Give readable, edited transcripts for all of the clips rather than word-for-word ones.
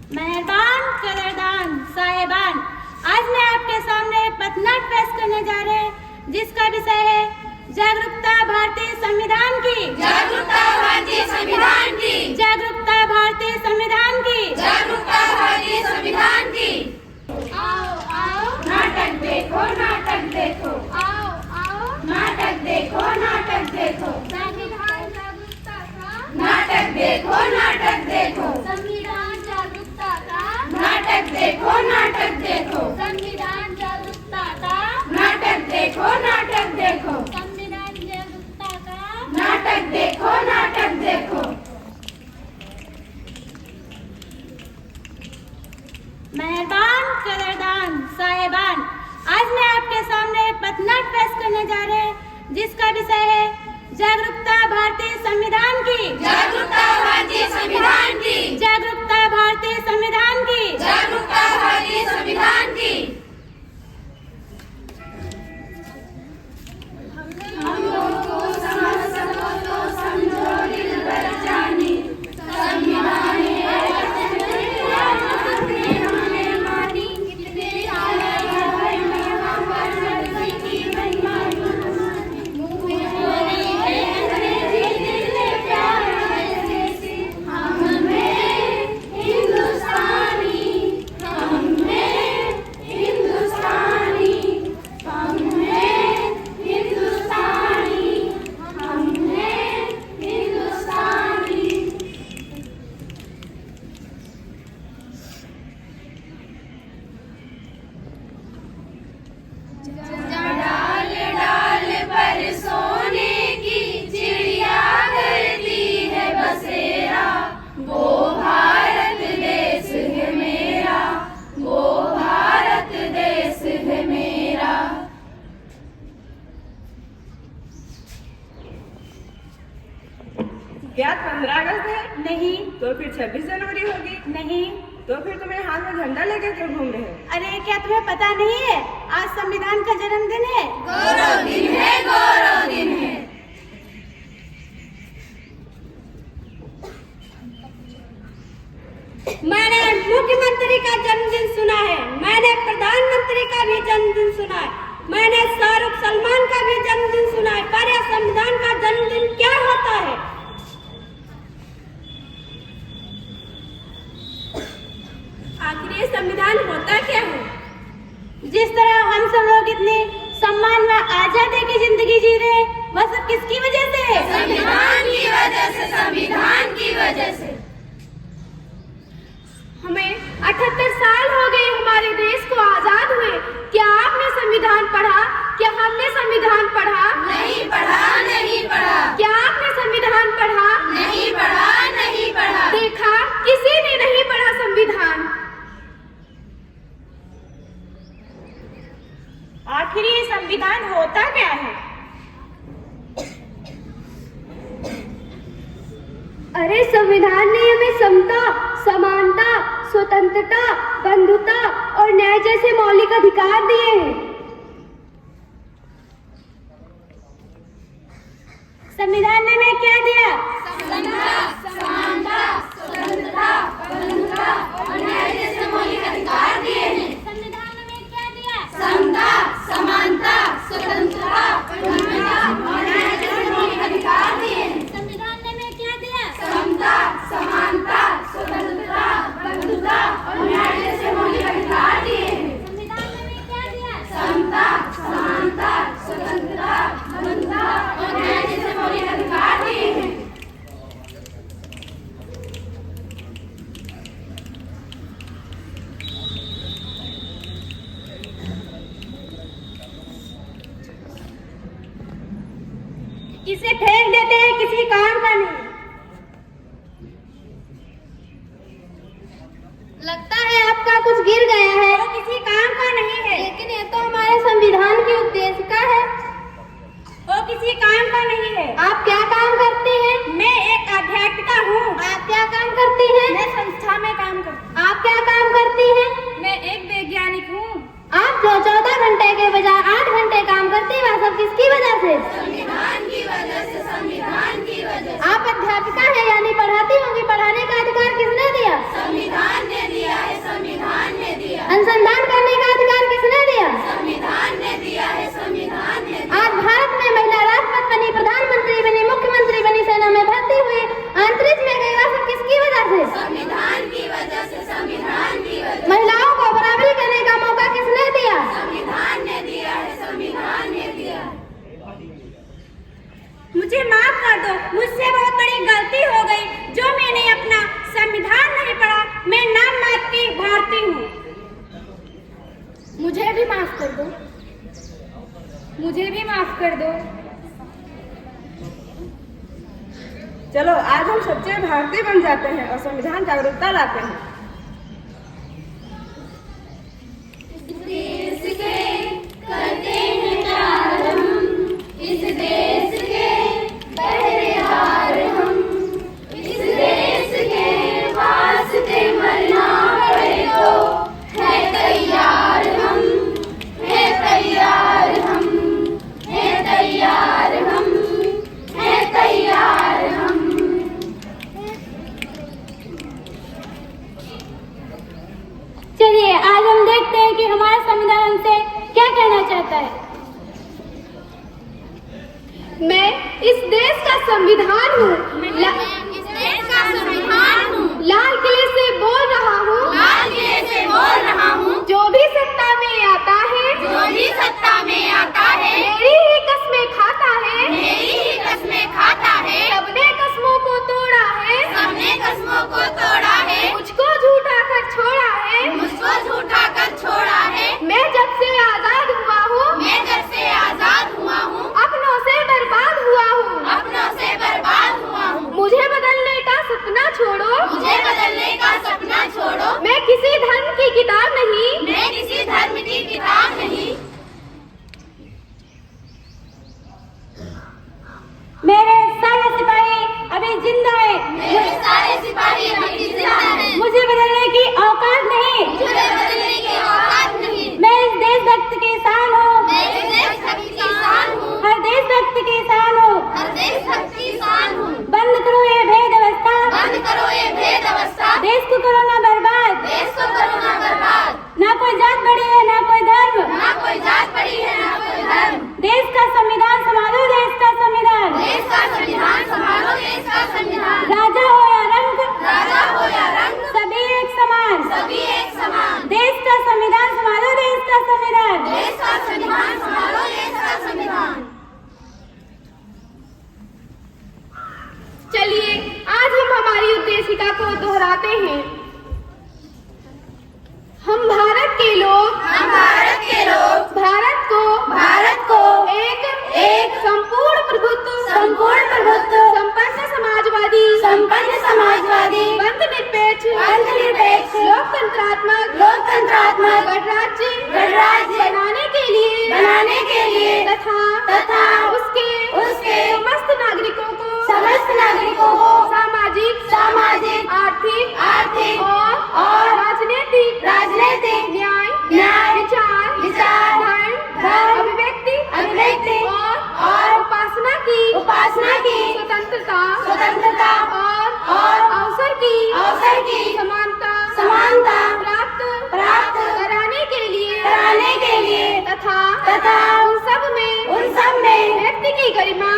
मेहरबान कदरदान साहिबान, आज मैं आपके सामने एक पथनाट पेश करने जा रहे हैं जिसका विषय है जागरूकता भारतीय संविधान की। जागरूकता भारतीय संविधान की। जागरूकता भारतीय संविधान की। जागरूकता भारतीय संविधान की। आओ आओ नाटक देखो, नाटक देखो। आओ आओ नाटक देखो, नाटक देखो। संविधान जागरूकता का। नाटक देखो, नाटक देखो। संविधान जागरूकता का। नाटक देखो, नाटक देखो। संविधान जागरूकता का। नाटक देखो, नाटक देखो। संविधान जागरूकता का। नाटक देखो, नाटक देखो। मेहरबान कदरदान साहिबान, आज मैं आपके सामने एक पथनाट पेश करने जा रहे हैं जिसका विषय है जागरूकता भारतीय संविधान की। जागरूकता भारतीय संविधान की। जागरूकता भारतीय संविधान की। जागरूकता भारतीय संविधान की। हम लोगों को समझ सको तो समझो दिल भर जानी। संविधान क्या 15 अगस्त है? नहीं तो फिर 26 जनवरी होगी? नहीं। तो फिर तुम्हें हाथ में झंडा लेकर क्यों घूम रहे हो? अरे क्या तुम्हें पता नहीं है आज संविधान का जन्मदिन है। गौरव दिन है, गौरव दिन है। मैंने मुख्यमंत्री का जन्मदिन सुना है, मैंने प्रधानमंत्री का भी जन्मदिन सुना है, मैंने शाहरुख सलमान का भी जन्मदिन सुना है, पर यह संविधान का जन्मदिन क्या होता है? आखिर ये संविधान होता क्या है? जिस तरह हम सब लोग इतने सम्मान व आजादी की जिंदगी जी रहे हैं, वह सब किसकी वजह से है? संविधान की वजह से, संविधान की वजह से। हमें 78 साल हो गए हमारे देश को आजाद हुए। क्या आपने संविधान पढ़ा? क्या हमने संविधान पढ़ा? नहीं पढ़ा, नहीं पढ़ा। क्या आपने संविधान पढ़ा? नहीं पढ़ा, नहीं पढ़ा। देखा, किसी ने नहीं पढ़ा संविधान। आखिर ये संविधान होता क्या है? अरे संविधान ने हमें समता, समानता, स्वतंत्रता, बंधुता और न्याय जैसे मौलिक अधिकार दिए हैं। संविधान ने हमें क्या दिया? समता, समानता, स्वतंत्रता, बंधुता और न्याय जैसे मौलिक अधिकार दिए हैं। संविधान ने हमें क्या दिया? समता, समानता, स्वतंत्रता, बंधुता और न्याय जैसे मौलिक अधिकार दिए हैं। संविधान ने हमें क्या दिया? समता, समानता, स्वतंत्रता, बंधुता और न्याय जैसे मौलिक अधिकार दिए हैं। संविधान ने हमें क्या दिया? समता, समानता, स्वतंत्रता, बंधुता और न्याय जैसे मौलिक अधिकार दिए हैं। इसे फेंक देते हैं, किसी काम का नहीं। लगता है आपका कुछ गिर गया है। वो किसी काम का नहीं है। लेकिन ये तो हमारे संविधान के उद्देश्य का है। वो किसी काम का नहीं है। आप क्या काम करती हैं? मैं एक अध्यापिका हूँ। आप क्या काम करती हैं? मैं संस्था में काम करती हूँ। आप क्या काम करती हैं? मैं एक वैज्ञानिक हूँ। आप जो 14 घंटे के बजाय 8 घंटे काम करती हैं, वह सब किसकी वजह से? संविधान की वजह से, संविधान की वजह से। आप अध्यापिका है यानी पढ़ाती होंगी, पढ़ाने का अधिकार किसने दिया? संविधान ने दिया। भारतीय बन जाते हैं और संविधान जागरूकता लाते हैं। देश के करते हैं प्यार हम, इस देश के पहरेदार हम, इस देश के वास्ते मरना पड़े तो है तैयार हम, है तैयार हम, है तैयार हम, है तैयार हम। चलिए आज हम देखते हैं कि हमारा संविधान हमसे क्या कहना चाहता है। मैं इस देश का संविधान हूँ, इस देश का संविधान हूँ, लाल किले से बोल रहा हूँ, लाल किले से बोल रहा हूँ, जो भी सत्ता में आता है, जो भी सत्ता में आता है, मेरी ही कस्में खाता है, मेरी ही कस्में खाता है, सबने कस्मों को तोड़ा है, सबने कस्मों को तोड़ा है, मुझको झूठा कर छोड़ा है, मुझको झूठा कर छोड़ा है। मैं जब से आजाद हुआ हूँ, मैं जब से आजाद हुआ हूँ, अपनों से बर्बाद हुआ हूँ, अपनों से बर्बाद हुआ हूँ। मुझे बदलने का सपना छोड़ो, मुझे बदलने का सपना छोड़ो, मैं किसी धर्म की किताब नहीं, मैं किसी धर्म की किताब नहीं। मेरे सारे सिपाही अभी जिंदा है, मेरे सारे सिपाही अभी जिंदा हैं, मुझे बदलने की औकात नहीं, मुझे बदलने की औकात नहीं। मैं इस देशभक्त की शान हूँ, मैं इस देशभक्त की शान हूँ, हर देशभक्त की शान हूँ। हर देशभक्त की शान हूँ। बंद करो ये भेद अवस्था, बंद करो ये भेद अवस्था, देश को करो ना बर्बाद, देश को करो ना बर्बाद। ना कोई जात बड़ी है ना कोई धर्म, ना कोई जात बड़ी है ना कोई धर्म। देश का संविधान संभालो, देश का संविधान, देश का संविधान संभालो, देश का संविधान। राजा हो या रंग, राजा हो या रंग, सभी एक समान, सभी एक समान। देश का संविधान संभालो, देश का संविधान। देश का संविधान संभालो, देश का संविधान। चलिए आज हम हमारी उद्देशिका को दोहराते हैं। हम भारत के लोग, हम भारत के लोग, भारत को एक संपूर्ण प्रभुत्व, संपन्न समाजवादी, बंद निरपेक्ष, लोकतंत्रात्मक गणराज्य बनाने के लिए तथा उसके समस्त नागरिकों को सामाजिक, आर्थिक और राजनीतिक न्याय, विचार, धर्म, अभिव्यक्ति और उपासना की स्वतंत्रता और अवसर की समानता प्राप्त कराने के लिए तथा उन सब में व्यक्ति की गरिमा,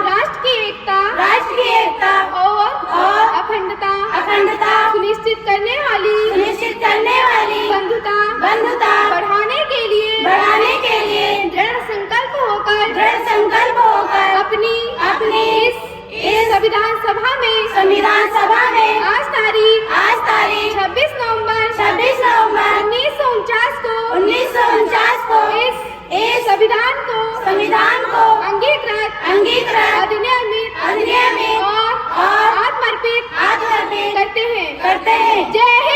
राष्ट्र की एकता और अखंडता सुनिश्चित करने वाली बंधुता बढ़ाने के लिए दृढ़ संकल्प होकर अपनी इस संविधान सभा में आज तारीख 26 नवंबर 1949 को इस संविधान को अंगीकृत अधिनियमित और आत्मर्पित करते हैं। जय हिंद।